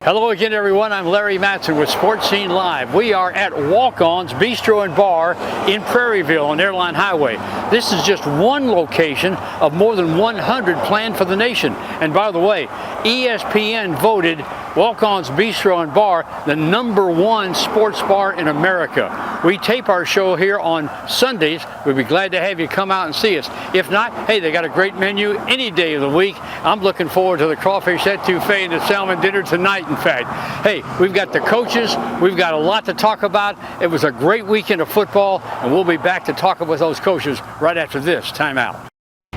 Hello again, everyone. I'm Larry Matson with Sports Scene Live. We are at Walk-On's Bistro and Bar in Prairieville on Airline Highway. This is just one location of more than 100 planned for the nation. And by the way, ESPN voted Walk-On's Bistro and Bar the #1 sports bar in America. We tape our show here on Sundays. We'd be glad to have you come out and see us. If not, hey, they got a great menu any day of the week. I'm looking forward to the crawfish etouffee and the salmon dinner tonight, in fact. Hey, we've got the coaches. We've got a lot to talk about. It was a great weekend of football, and we'll be back to talk with those coaches right after this timeout.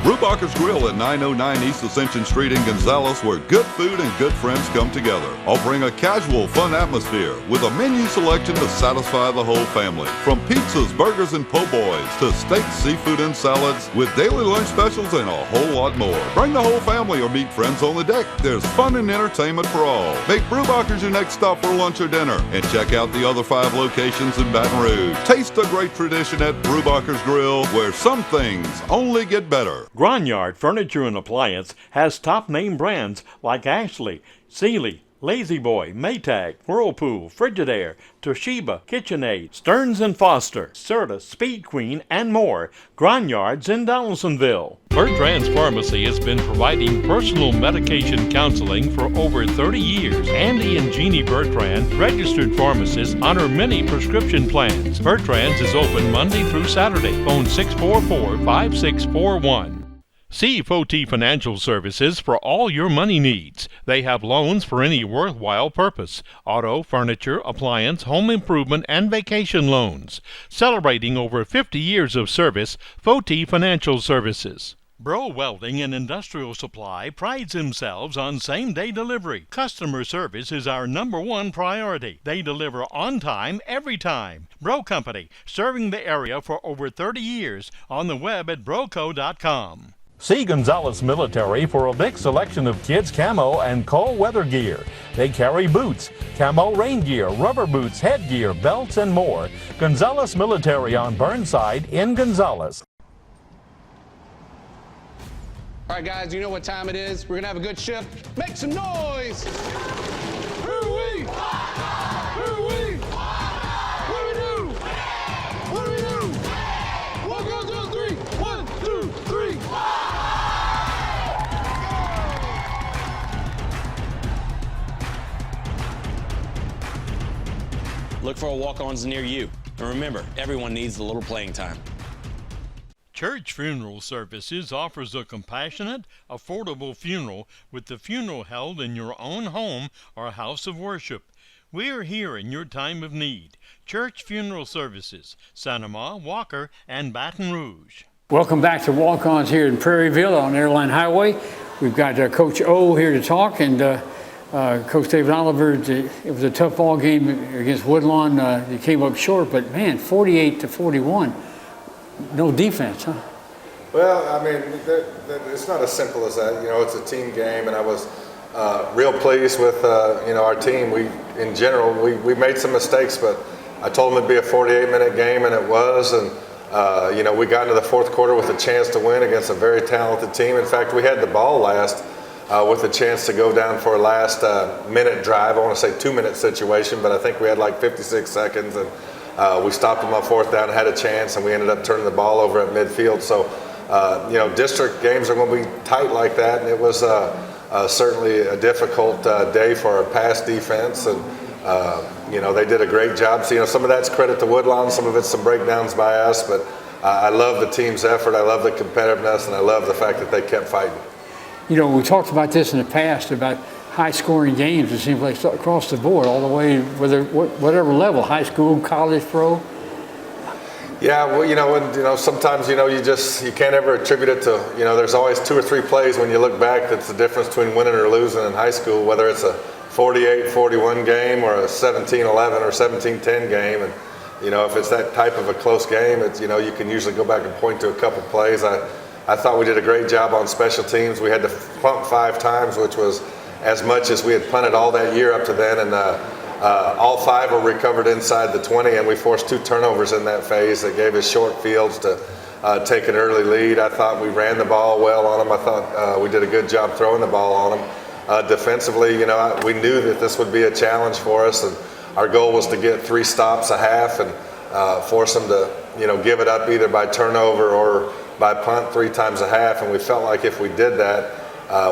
Brubacher's Grill at 909 East Ascension Street in Gonzales, where good food and good friends come together. Offering a casual, fun atmosphere with a menu selection to satisfy the whole family. From pizzas, burgers, and po' boys to steaks, seafood, and salads with daily lunch specials and a whole lot more. Bring the whole family or meet friends on the deck. There's fun and entertainment for all. Make Brubacher's your next stop for lunch or dinner. And check out the other 5 locations in Baton Rouge. Taste a great tradition at Brubacher's Grill, where some things only get better. Gronyard Furniture and Appliance has top name brands like Ashley, Sealy, Lazy Boy, Maytag, Whirlpool, Frigidaire, Toshiba, KitchenAid, Stearns & Foster, Serta, Speed Queen, and more. Gronyard's in Donaldsonville. Bertrand's Pharmacy has been providing personal medication counseling for over 30 years. Andy and Jeannie Bertrand, registered pharmacists, honor many prescription plans. Bertrand's is open Monday through Saturday. Phone 644-5641. See Foti Financial Services for all your money needs. They have loans for any worthwhile purpose: auto, furniture, appliance, home improvement, and vacation loans. Celebrating over 50 years of service, Foti Financial Services. Bro Welding and Industrial Supply prides themselves on same-day delivery. Customer service is our #1 priority. They deliver on time, every time. Bro Company, serving the area for over 30 years. On the web at broco.com. See Gonzales Military for a big selection of kids' camo and cold weather gear. They carry boots, camo rain gear, rubber boots, headgear, belts, and more. Gonzales Military on Burnside in Gonzales. All right, guys, you know what time it is. We're going to have a good shift. Make some noise! Hoo-wee! Hoo-wee! What do we do? What do we do? 1, 2, 3. 1, 2, 3. Look for walk-ons near you. And remember, everyone needs a little playing time. Church Funeral Services offers a compassionate, affordable funeral with the funeral held in your own home or house of worship. We are here in your time of need. Church Funeral Services, Santa Ma, Walker, and Baton Rouge. Welcome back to Walk-Ons here in Prairieville on Airline Highway. We've got Coach O here to talk, and Coach David Oliver. It was a tough ball game against Woodlawn. They came up short, but man, 48-41. No defense, huh? Well, I mean, it's not as simple as that. You know, it's a team game, and I was real pleased with our team. In general, we made some mistakes, but I told them it'd be a 48-minute game, and it was. And we got into the fourth quarter with a chance to win against a very talented team. In fact, we had the ball last with a chance to go down for a last minute drive. I want to say 2-minute situation, but I think we had like 56 seconds, and we stopped them on fourth down, had a chance, and we ended up turning the ball over at midfield. So, district games are going to be tight like that, and it was certainly a difficult day for our pass defense, and they did a great job. So, some of that's credit to Woodlawn, some of it's some breakdowns by us, but I love the team's effort, I love the competitiveness, and I love the fact that they kept fighting. We talked about this in the past about high-scoring games. It seems like across the board, all the way, whatever level, high school, college, pro. Yeah, well, sometimes you can't ever attribute it to. There's always 2 or 3 plays when you look back that's the difference between winning or losing in high school, whether it's a 48-41 game or a 17-11 or 17-10 game, and if it's that type of a close game, it's you can usually go back and point to a couple plays. I thought we did a great job on special teams. We had to punt 5 times, which was as much as we had punted all that year up to then, and all 5 were recovered inside the 20, and we forced 2 turnovers in that phase that gave us short fields to take an early lead. I thought we ran the ball well on them. I thought we did a good job throwing the ball on them. defensively, we knew that this would be a challenge for us, and our goal was to get 3 stops a half and force them to, give it up either by turnover or by punt 3 times a half. And we felt like if we did that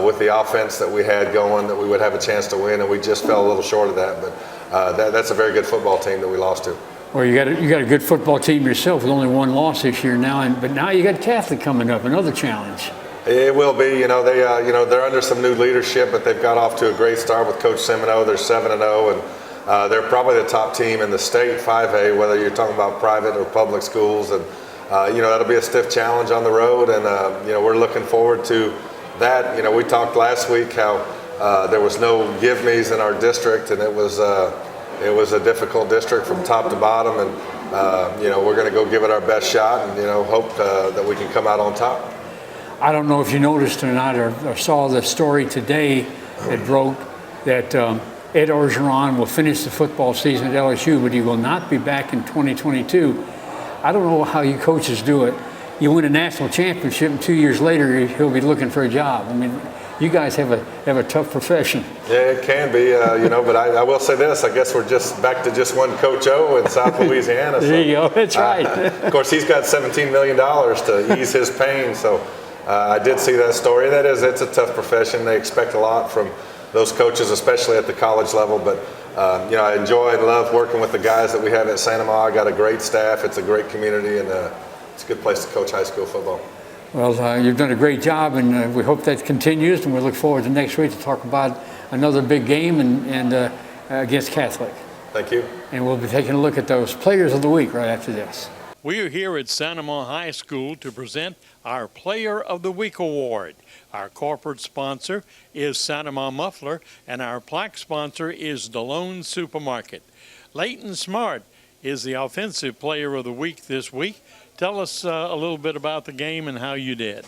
with the offense that we had going, that we would have a chance to win, and we just fell a little short of that. But that's a very good football team that we lost to. Well, you got a good football team yourself with only 1 loss this year now, but now you got Catholic coming up, another challenge. It will be. They're under some new leadership, but they've got off to a great start with Coach Semino. They're 7-0, and they're probably the top team in the state 5A, whether you're talking about private or public schools. And that'll be a stiff challenge on the road, and we're looking forward to that. We talked last week how there was no give-me's in our district, and it was a difficult district from top to bottom, and we're going to go give it our best shot, and hope that we can come out on top. I don't know if you noticed or not, or saw the story today that broke that Ed Orgeron will finish the football season at LSU, but he will not be back in 2022. I don't know how you coaches do it. You win a national championship, and 2 years later he'll be looking for a job. I mean, you guys have a tough profession. Yeah, it can be, but I will say this. I guess we're just back to just one Coach O in South Louisiana. There you go. That's right. Of course, he's got $17 million to ease his pain. So I did see that story. It's a tough profession. They expect a lot from those coaches, especially at the college level. But I enjoy and love working with the guys that we have at Santa Ma. I got a great staff. It's a great community, and it's a good place to coach high school football. Well, you've done a great job, and we hope that continues, and we look forward to next week to talk about another big game and against Catholic. Thank you. And we'll be taking a look at those Players of the Week right after this. We are here at Santa Ma High School to present our Player of the Week Award. Our corporate sponsor is Santa Ma Muffler, and our plaque sponsor is Delone Supermarket. Leighton Smart is the Offensive Player of the Week this week. Tell us a little bit about the game and how you did.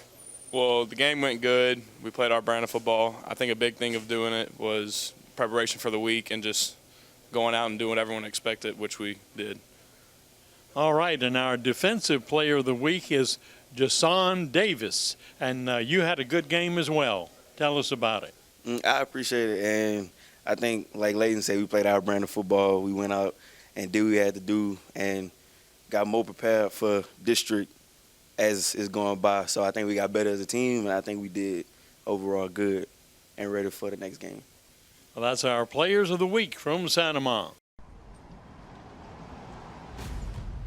Well, the game went good. We played our brand of football. I think a big thing of doing it was preparation for the week and just going out and doing what everyone expected, which we did. All right, and our Defensive Player of the Week is Jason Davis, and you had a good game as well. Tell us about it. I appreciate it, and I think, like Leighton said, we played our brand of football. We went out and did what we had to do and got more prepared for district as it's going by. So I think we got better as a team, and I think we did overall good and ready for the next game. Well, that's our Players of the Week from Santa Ma.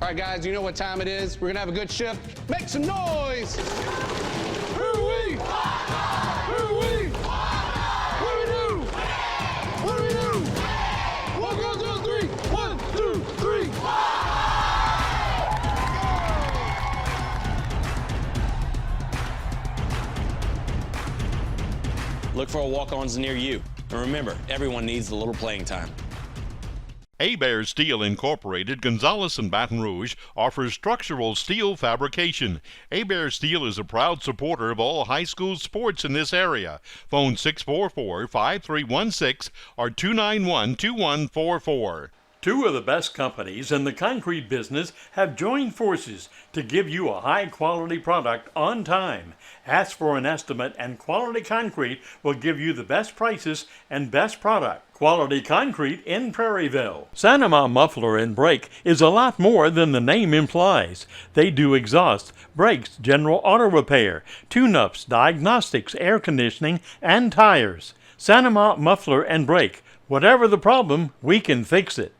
All right, guys, you know what time it is. We're going to have a good shift. Make some noise. Hoo-wee! Hoo-wee! What do we do? What do we do? 1, 2, 3. 1, 2, 3. Look for walk-ons near you. And remember, everyone needs a little playing time. Hebert Steel Incorporated, Gonzales and Baton Rouge, offers structural steel fabrication. Hebert Steel is a proud supporter of all high school sports in this area. Phone 644-5316 or 291-2144. Two of the best companies in the concrete business have joined forces to give you a high-quality product on time. Ask for an estimate, and Quality Concrete will give you the best prices and best product. Quality Concrete in Prairieville. Santa Ma Muffler and Brake is a lot more than the name implies. They do exhaust, brakes, general auto repair, tune-ups, diagnostics, air conditioning, and tires. Santa Ma Muffler and Brake. Whatever the problem, we can fix it.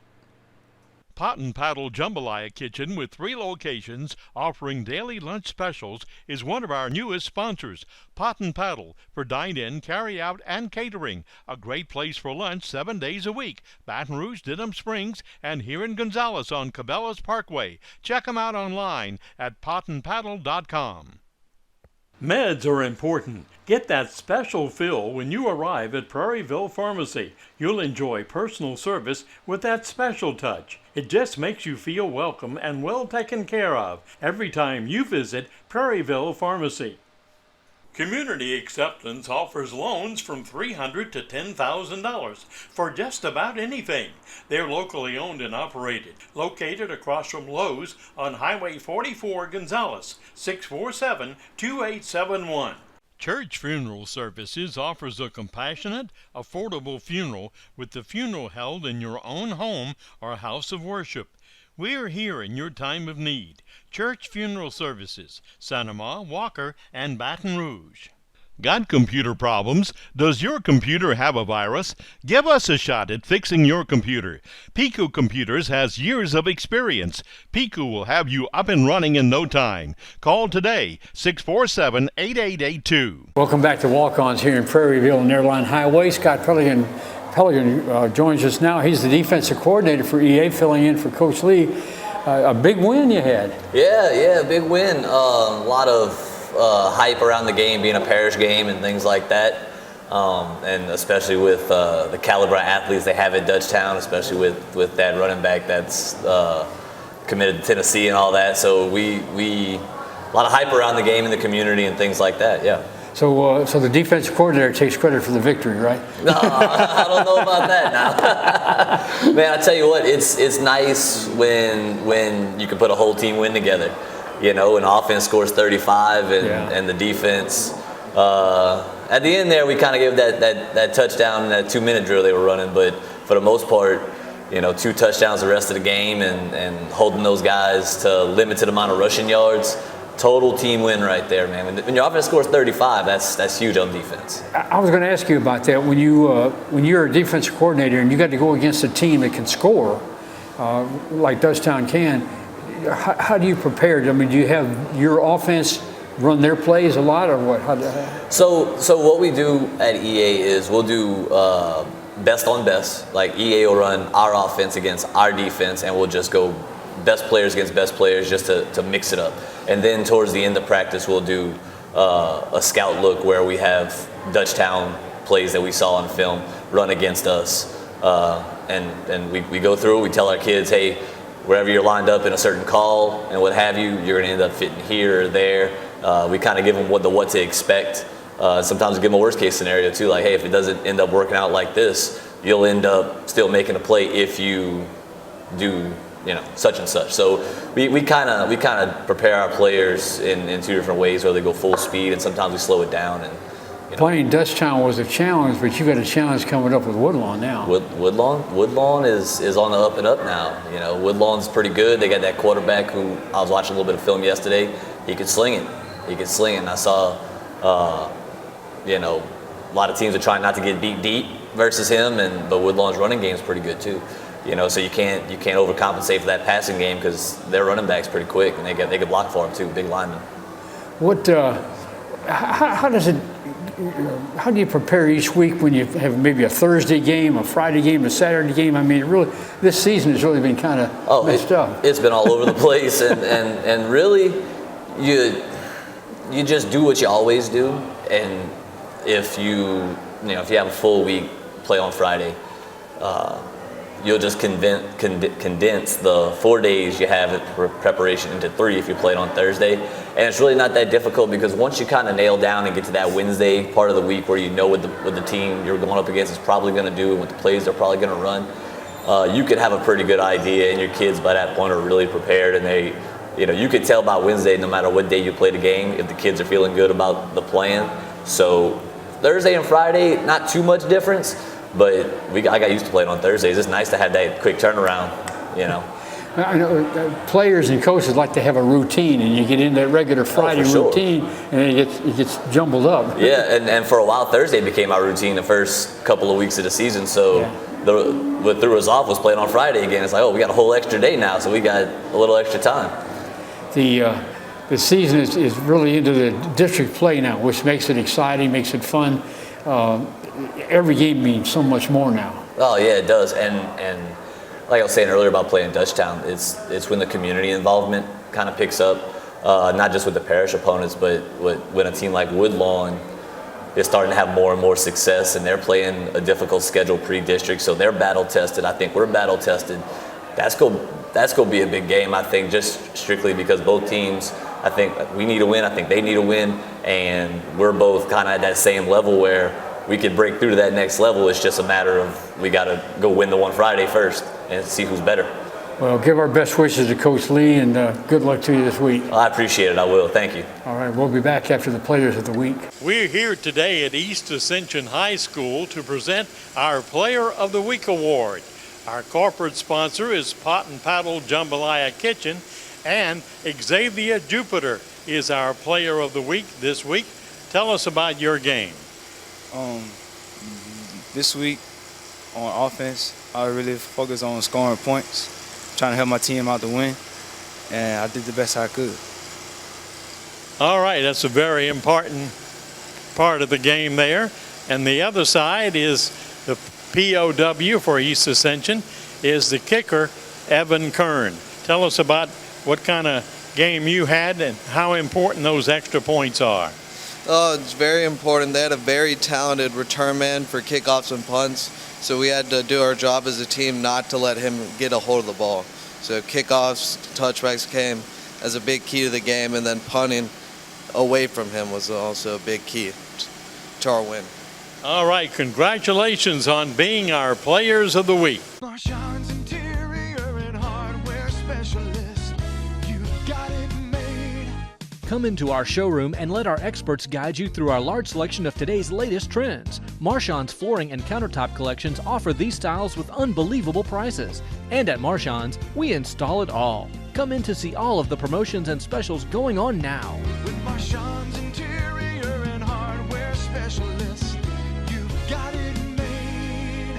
Pot and Paddle Jambalaya Kitchen, with 3 locations offering daily lunch specials, is one of our newest sponsors. Pot and Paddle for dine-in, carry-out, and catering. A great place for lunch 7 days a week. Baton Rouge, Denham Springs, and here in Gonzales on Cabela's Parkway. Check them out online at potandpaddle.com. Meds are important. Get that special fill when you arrive at Prairieville Pharmacy. You'll enjoy personal service with that special touch. It just makes you feel welcome and well taken care of every time you visit Prairieville Pharmacy. Community Acceptance offers loans from $300 to $10,000 for just about anything. They're locally owned and operated, located across from Lowe's on Highway 44 Gonzales, 647-2871. Church Funeral Services offers a compassionate, affordable funeral with the funeral held in your own home or house of worship. We are here in your time of need. Church Funeral Services, Santa Ma, Walker, and Baton Rouge. Got computer problems? Does your computer have a virus? Give us a shot at fixing your computer. Pico Computers has years of experience. Pico will have you up and running in no time. Call today, 647-8882. Welcome back to Walk-Ons here in Prairieville and Airline Highway. Scott Pelican joins us now. He's the defensive coordinator for EA, filling in for Coach Lee. A big win you had. Yeah, big win. A lot of hype around the game being a parish game and things like that, and especially with the caliber of athletes they have at Dutchtown, especially with that running back that's committed to Tennessee and all that. So we a lot of hype around the game in the community and things like that. Yeah. So the defensive coordinator takes credit for the victory, right? No, I don't know about that now. Man, I tell you what, it's nice when you can put a whole team win together. You know, an offense scores 35 and the defense. At the end there, we kind of gave that touchdown in that 2-minute drill they were running. But for the most part, 2 touchdowns the rest of the game and holding those guys to limited amount of rushing yards. Total team win right there, man. When your offense scores 35, that's huge on defense. I was going to ask you about that. When you're a defensive coordinator and you got to go against a team that can score, like Dutchtown can, how do you prepare? I mean, do you have your offense run their plays a lot, or what? So what we do at EA is we'll do best on best. Like EA will run our offense against our defense, and we'll just go best players against best players just to mix it up. And then towards the end of practice, we'll do a scout look where we have Dutchtown plays that we saw on film run against us, and we go through. We tell our kids, hey, wherever you're lined up in a certain call and what have you, you're going to end up fitting here or there. We kind of give them what to expect. Sometimes we give them a worst case scenario too, like, hey, if it doesn't end up working out like this, you'll end up still making a play if you do, such and such. So we kind of prepare our players in 2 different ways, where they go full speed and sometimes we slow it down. And playing Dutchtown was a challenge, but you got a challenge coming up with Woodlawn now. Woodlawn is on the up and up now. Woodlawn's pretty good. They got that quarterback who I was watching a little bit of film yesterday. He could sling it. And I saw, a lot of teams are trying not to get beat deep versus him, but Woodlawn's running game is pretty good too. So you can't overcompensate for that passing game because their running back's pretty quick and they can block for him too, big lineman. How do you prepare each week when you have maybe a Thursday game, a Friday game, a Saturday game? I mean, this season has really been kind of messed up. It's been all over the place, and really, you just do what you always do. And if you have a full week, play on Friday, you'll just condense the 4 days you have for preparation into 3 if you played on Thursday. And it's really not that difficult because once you kind of nail down and get to that Wednesday part of the week where you know what the team you're going up against is probably going to do and what the plays they're probably going to run, you could have a pretty good idea, and your kids by that point are really prepared, and you could tell by Wednesday, no matter what day you play the game, if the kids are feeling good about the plan. So Thursday and Friday, not too much difference. But I got used to playing on Thursdays. It's nice to have that quick turnaround, I know players and coaches like to have a routine, and you get in that regular Friday routine, and it gets jumbled up. Yeah, and for a while, Thursday became our routine the first couple of weeks of the season. So what threw us off was playing on Friday again. It's like, we got a whole extra day now, so we got a little extra time. The season is really into the district play now, which makes it exciting, makes it fun. Every game means so much more now. Oh yeah, it does. And like I was saying earlier about playing Dutchtown, it's when the community involvement kind of picks up, not just with the parish opponents, but when a team like Woodlawn is starting to have more and more success, and they're playing a difficult schedule pre-district, so they're battle tested. I think we're battle tested. That's going to be a big game. I think just strictly because both teams, I think we need a win. I think they need a win, and we're both kind of at that same level where we could break through to that next level. It's just a matter of we got to go win the one Friday first and see who's better. Well, give our best wishes to Coach Lee, and good luck to you this week. I appreciate it. I will. Thank you. All right, we'll be back after the Players of the Week. We're here today at East Ascension High School to present our Player of the Week award. Our corporate sponsor is Pot and Paddle Jambalaya Kitchen, and Xavier Jupiter is our Player of the Week this week. Tell us about your game. This week on offense, I really focused on scoring points, trying to help my team out to win, and I did the best I could. All right, that's a very important part of the game there. And the other side is the POW for East Ascension is the kicker, Evan Kern. Tell us about what kind of game you had and how important those extra points are. Oh, it's very important. They had a very talented return man for kickoffs and punts, so we had to do our job as a team not to let him get a hold of the ball. So kickoffs, touchbacks came as a big key to the game, and then punting away from him was also a big key to our win. All right, congratulations on being our Players of the Week. Marchand's Interior and Hardware Specialist. You got it made. Come into our showroom and let our experts guide you through our large selection of today's latest trends. Marchand's flooring and countertop collections offer these styles with unbelievable prices. And at Marchand's, we install it all. Come in to see all of the promotions and specials going on now. With Marchand's Interior and Hardware Specialist, you got it made.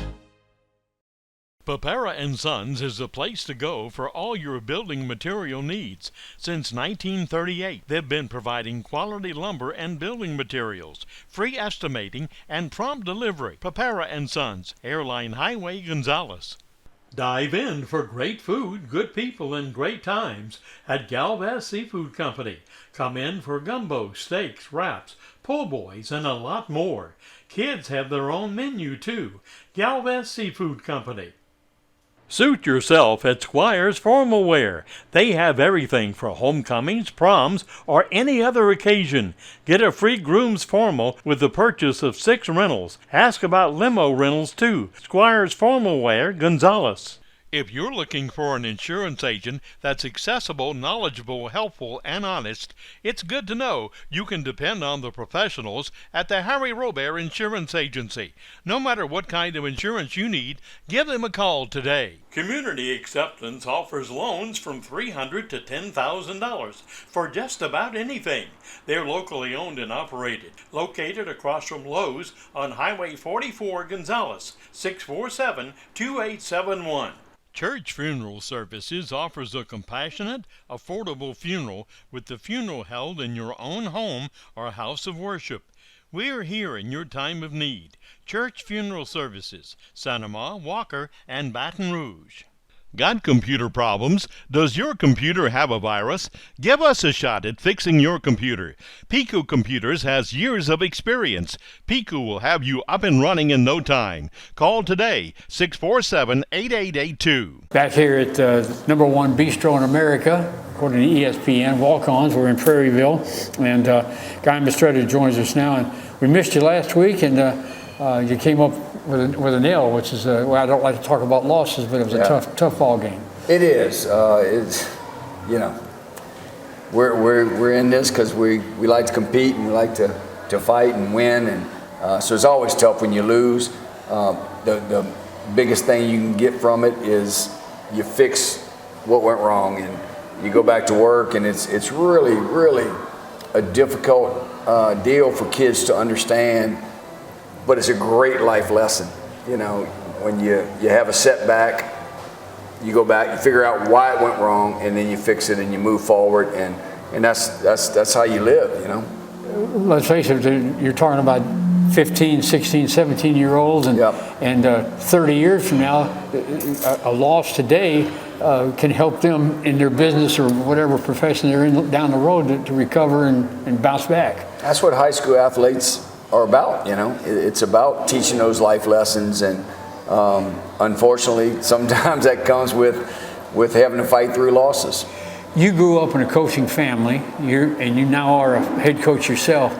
Papera & Sons is the place to go for all your building material needs. Since 1938, they've been providing quality lumber and building materials, free estimating, and prompt delivery. Papera & Sons, Airline Highway, Gonzales. Dive in for great food, good people, and great times at Galvez Seafood Company. Come in for gumbo, steaks, wraps, po' boys, and a lot more. Kids have their own menu, too. Galvez Seafood Company. Suit yourself at Squires Formal Wear. They have everything for homecomings, proms, or any other occasion. Get a free groom's formal with the purchase of 6 rentals. Ask about limo rentals too. Squires Formal Wear, Gonzales. If you're looking for an insurance agent that's accessible, knowledgeable, helpful, and honest, it's good to know you can depend on the professionals at the Harry Robert Insurance Agency. No matter what kind of insurance you need, give them a call today. Community Acceptance offers loans from $300 to $10,000 for just about anything. They're locally owned and operated, located across from Lowe's on Highway 44, Gonzales, 647-2871. Church Funeral Services offers a compassionate, affordable funeral with the funeral held in your own home or house of worship. We're here in your time of need. Church Funeral Services, Santa Ma, Walker, and Baton Rouge. Got computer problems? Does your computer have a virus? Give us a shot at fixing your computer. Pico Computers has years of experience. Pico will have you up and running in no time. Call today, 647-8882. Back here at #1 Bistro in America, according to ESPN, Walk-Ons. We're in Prairieville, and Guy Mistretta joins us now. And we missed you last week, and you came up with an L, which is well, I don't like to talk about losses, but it was a tough ball game. It is. It's we're in this because we like to compete and we like to fight and win, and so it's always tough when you lose. The biggest thing you can get from it is you fix what went wrong and you go back to work, and it's really a difficult deal for kids to understand. But it's a great life lesson. You know, when you have a setback, you go back, you figure out why it went wrong, and then you fix it and you move forward, and that's how you live, you know. Let's face it, you're talking about 15, 16, 17-year-olds, and 30 years from now, a loss today can help them in their business or whatever profession they're in down the road to recover and bounce back. That's what high school athletes are about, you know. It's about teaching those life lessons, and unfortunately, sometimes that comes with having to fight through losses. You grew up in a coaching family, and you now are a head coach yourself,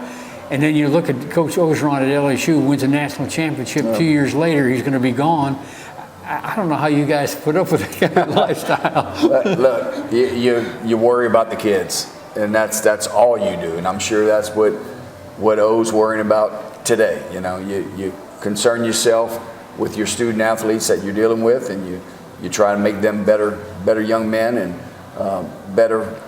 and then you look at Coach Orgeron at LSU, wins a national championship. 2 years later, he's going to be gone. I don't know how you guys put up with that kind of lifestyle. Look, you worry about the kids, and that's all you do. And I'm sure that's what O's worrying about today. You know, you concern yourself with your student athletes that you're dealing with, and you try to make them better young men and better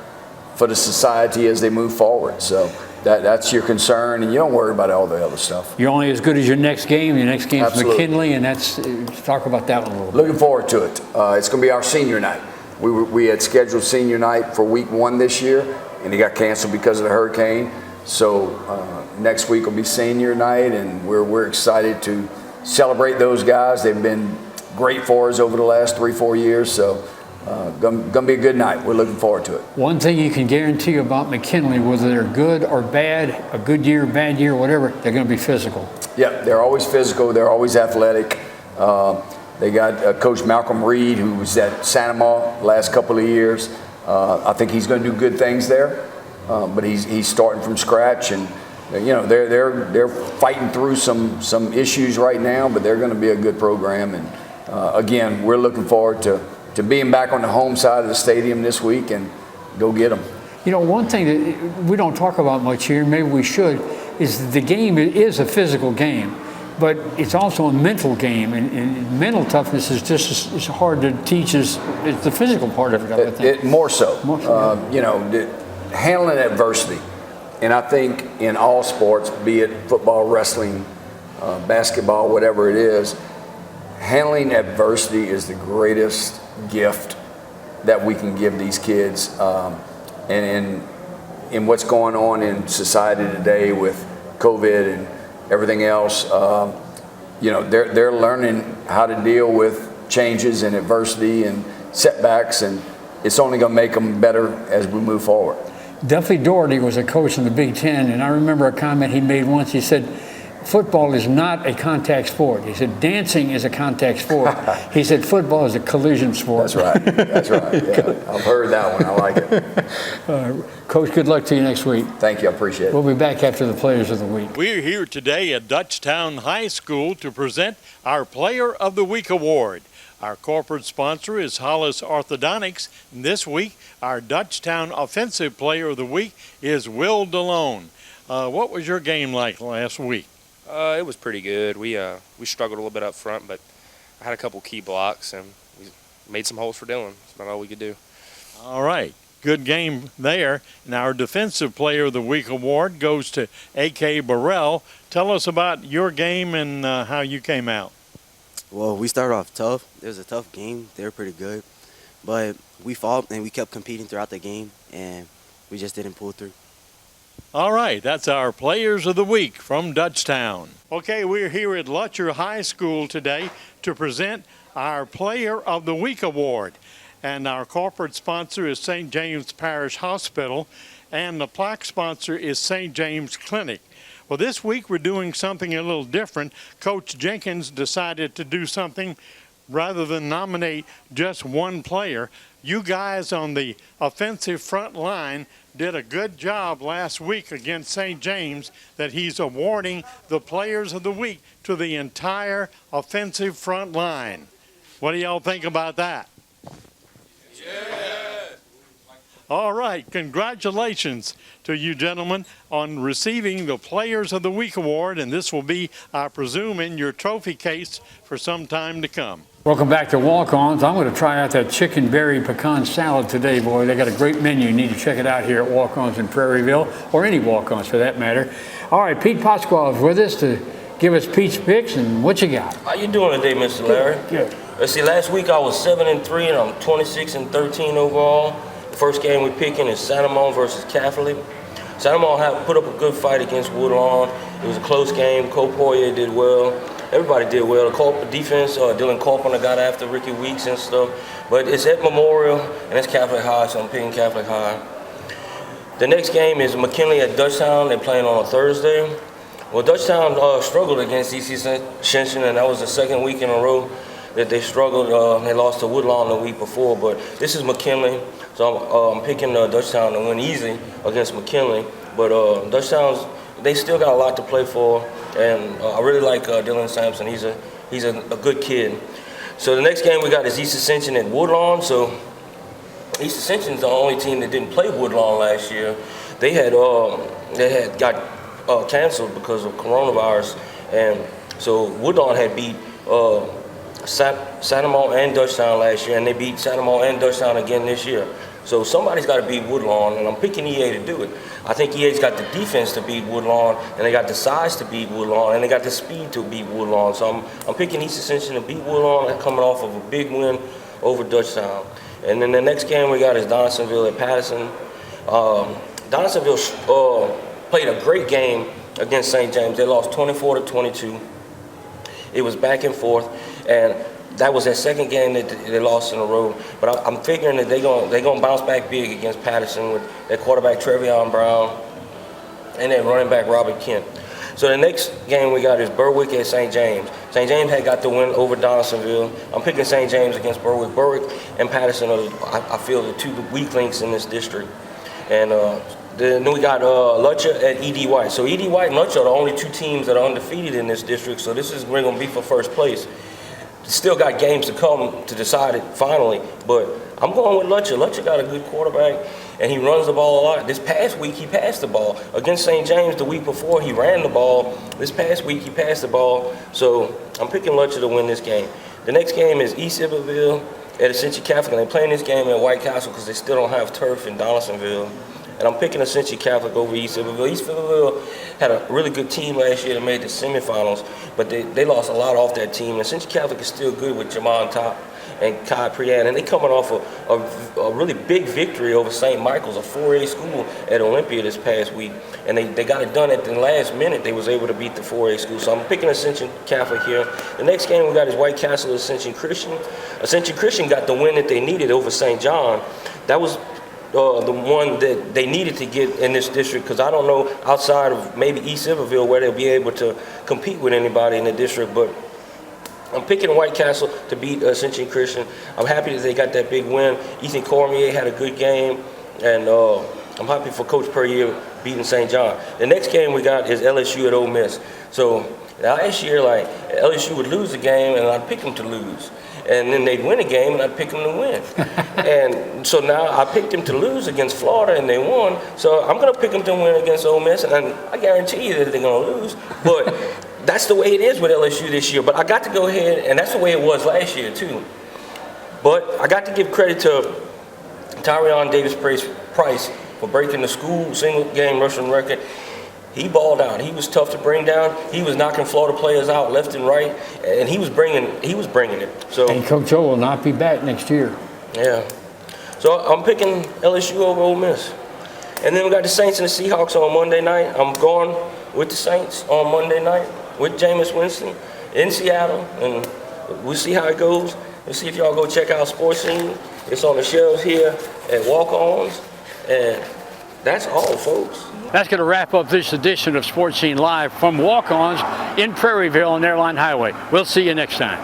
for the society as they move forward. So that's your concern, and you don't worry about all the other stuff. You're only as good as your next game. Your next game's Absolutely. McKinley, and let's talk about that one a little bit. Looking forward to it. It's going to be our senior night. We had scheduled senior night for week 1 this year, and it got canceled because of the hurricane. So next week will be senior night, and we're excited to celebrate those guys. They've been great for us over the last 3-4 years. So gonna be a good night. We're looking forward to it. One thing you can guarantee about McKinley, whether they're good or bad, a good year, bad year, whatever, they're going to be physical. Yeah, they're always physical. They're always athletic. They got Coach Malcolm Reed, who was at Santa Ma last couple of years. I think he's going to do good things there, but he's starting from scratch, and you know they're fighting through some issues right now, but they're going to be a good program. And again, we're looking forward to being back on the home side of the stadium this week and go get them. You know, one thing that we don't talk about much here, maybe we should, is the game is a physical game, but it's also a mental game, and mental toughness is just as hard to teach as the physical part of it, I would think. More so. You know, handling adversity. And I think in all sports, be it football, wrestling, basketball, whatever it is, handling adversity is the greatest gift that we can give these kids. And in what's going on in society today with COVID and everything else, you know, they're learning how to deal with changes and adversity and setbacks, and it's only going to make them better as we move forward. Duffy Doherty was a coach in the Big Ten, and I remember a comment he made once. He said, football is not a contact sport. He said, dancing is a contact sport. He said, football is a collision sport. That's right. That's right. Yeah. I've heard that one. I like it. Coach, good luck to you next week. Thank you. I appreciate it. We'll be back after the Players of the Week. We're here today at Dutchtown High School to present our Player of the Week award. Our corporate sponsor is Hollis Orthodontics. And this week, our Dutchtown Offensive Player of the Week is Will DeLone. What was your game like last week? It was pretty good. We struggled a little bit up front, but I had a couple key blocks, and we made some holes for Dylan. That's about all we could do. All right. Good game there. And our Defensive Player of the Week award goes to A.K. Burrell. Tell us about your game and how you came out. Well, we started off tough. It was a tough game. They were pretty good. But we fought, and we kept competing throughout the game, and we just didn't pull through. All right, that's our Players of the Week from Dutchtown. Okay, we're here at Lutcher High School today to present our Player of the Week award. And our corporate sponsor is St. James Parish Hospital, and the plaque sponsor is St. James Clinic. Well, this week we're doing something a little different. Coach Jenkins decided to do something rather than nominate just one player. You guys on the offensive front line did a good job last week against St. James that he's awarding the Players of the Week to the entire offensive front line. What do y'all think about that? All right, congratulations to you gentlemen on receiving the Players of the Week award, and this will be, I presume, in your trophy case for some time to come. Welcome back to Walk-Ons. I'm going to try out that chicken berry pecan salad today, boy. They got a great menu. You need to check it out here at Walk-Ons in Prairieville, or any Walk-Ons for that matter. All right, Pete Pasquale is with us to give us Pete's picks, and what you got? How you doing today, Mr. Larry? Good. Let's see, last week I was 7-3, and I'm 26-13 overall. The first game we're picking is Santa Ma versus Catholic. Santa Ma had put up a good fight against Woodlawn. It was a close game. Cole Poirier did well. Everybody did well. The defense, Dylan Carpenter got after Ricky Weeks and stuff. But it's at Memorial, and it's Catholic High, so I'm picking Catholic High. The next game is McKinley at Dutchtown. They're playing on a Thursday. Well, Dutchtown struggled against DC Ascension, and that was the second week in a row that they struggled. They lost to Woodlawn the week before, but this is McKinley, so I'm picking Dutchtown to win easy against McKinley. But Dutchtown, they still got a lot to play for, and I really like Dylan Sampson. He's a good kid. So the next game we got is East Ascension at Woodlawn. So East Ascension's the only team that didn't play Woodlawn last year. They had got canceled because of coronavirus, and so Woodlawn had beat Santamont and Dutchtown last year, and they beat Santamont and Dutchtown again this year. So somebody's got to beat Woodlawn, and I'm picking EA to do it. I think EA's got the defense to beat Woodlawn, and they got the size to beat Woodlawn, and they got the speed to beat Woodlawn. So I'm picking East Ascension to beat Woodlawn, coming off of a big win over Dutchtown. And then the next game we got is Donaldsonville at Patterson. Donaldsonville played a great game against St. James. They lost 24-22. It was back and forth, and that was their second game that they lost in a row. But I'm figuring that they're gonna bounce back big against Patterson with their quarterback Trevion Brown and their running back Robert Kent. So the next game we got is Berwick at St. James. St. James had got the win over Donaldsonville. I'm picking St. James against Berwick. Berwick and Patterson are, I feel, the two weak links in this district. And then we got Lutcher at E.D. White. So E.D. White and Lutcher are the only two teams that are undefeated in this district. So this is we're going to be for first place. Still got games to come to decide it finally, but I'm going with Lutcher. Lutcher got a good quarterback, and he runs the ball a lot. This past week, he passed the ball. Against St. James the week before, he ran the ball. This past week, he passed the ball. So I'm picking Lutcher to win this game. The next game is East Iberville at Ascension Catholic, and they're playing this game at White Castle because they still don't have turf in Donaldsonville. And I'm picking Ascension Catholic over East Iberville. East Iberville had a really good team last year that made the semifinals, but they lost a lot off that team. Ascension Catholic is still good with Jamon Top and Kai Prian, and they coming off a really big victory over St. Michael's, a 4A school at Olympia this past week. And they got it done at the last minute. They was able to beat the 4A school. So I'm picking Ascension Catholic here. The next game we got is White Castle Ascension Christian. Ascension Christian got the win that they needed over St. John. That was the one that they needed to get in this district, because I don't know outside of maybe East Iberville where they'll be able to compete with anybody in the district. But I'm picking White Castle to beat Ascension Christian. I'm happy that they got that big win. Ethan Cormier had a good game, and I'm happy for Coach Puryear beating St. John. The next game we got is LSU at Ole Miss. So last year, like, LSU would lose a game, and I'd pick them to lose. And then they'd win a game, and I'd pick them to win. And so now I picked them to lose against Florida, and they won. So I'm going to pick them to win against Ole Miss, and I guarantee you that they're going to lose. But that's the way it is with LSU this year. But I got to go ahead, and that's the way it was last year, too. But I got to give credit to Tyrion Davis-Price for breaking the school single-game rushing record. He balled out. He was tough to bring down. He was knocking Florida players out left and right, and he was bringing it. So, and Coach O will not be back next year. Yeah. So I'm picking LSU over Ole Miss. And then we got the Saints and the Seahawks on Monday night. I'm going with the Saints on Monday night with Jameis Winston in Seattle, and we'll see how it goes. We'll see if y'all go check out Sports Scene. It's on the shelves here at Walk-Ons, and that's all, folks. That's going to wrap up this edition of Sports Scene Live from Walk-Ons in Prairieville on Airline Highway. We'll see you next time.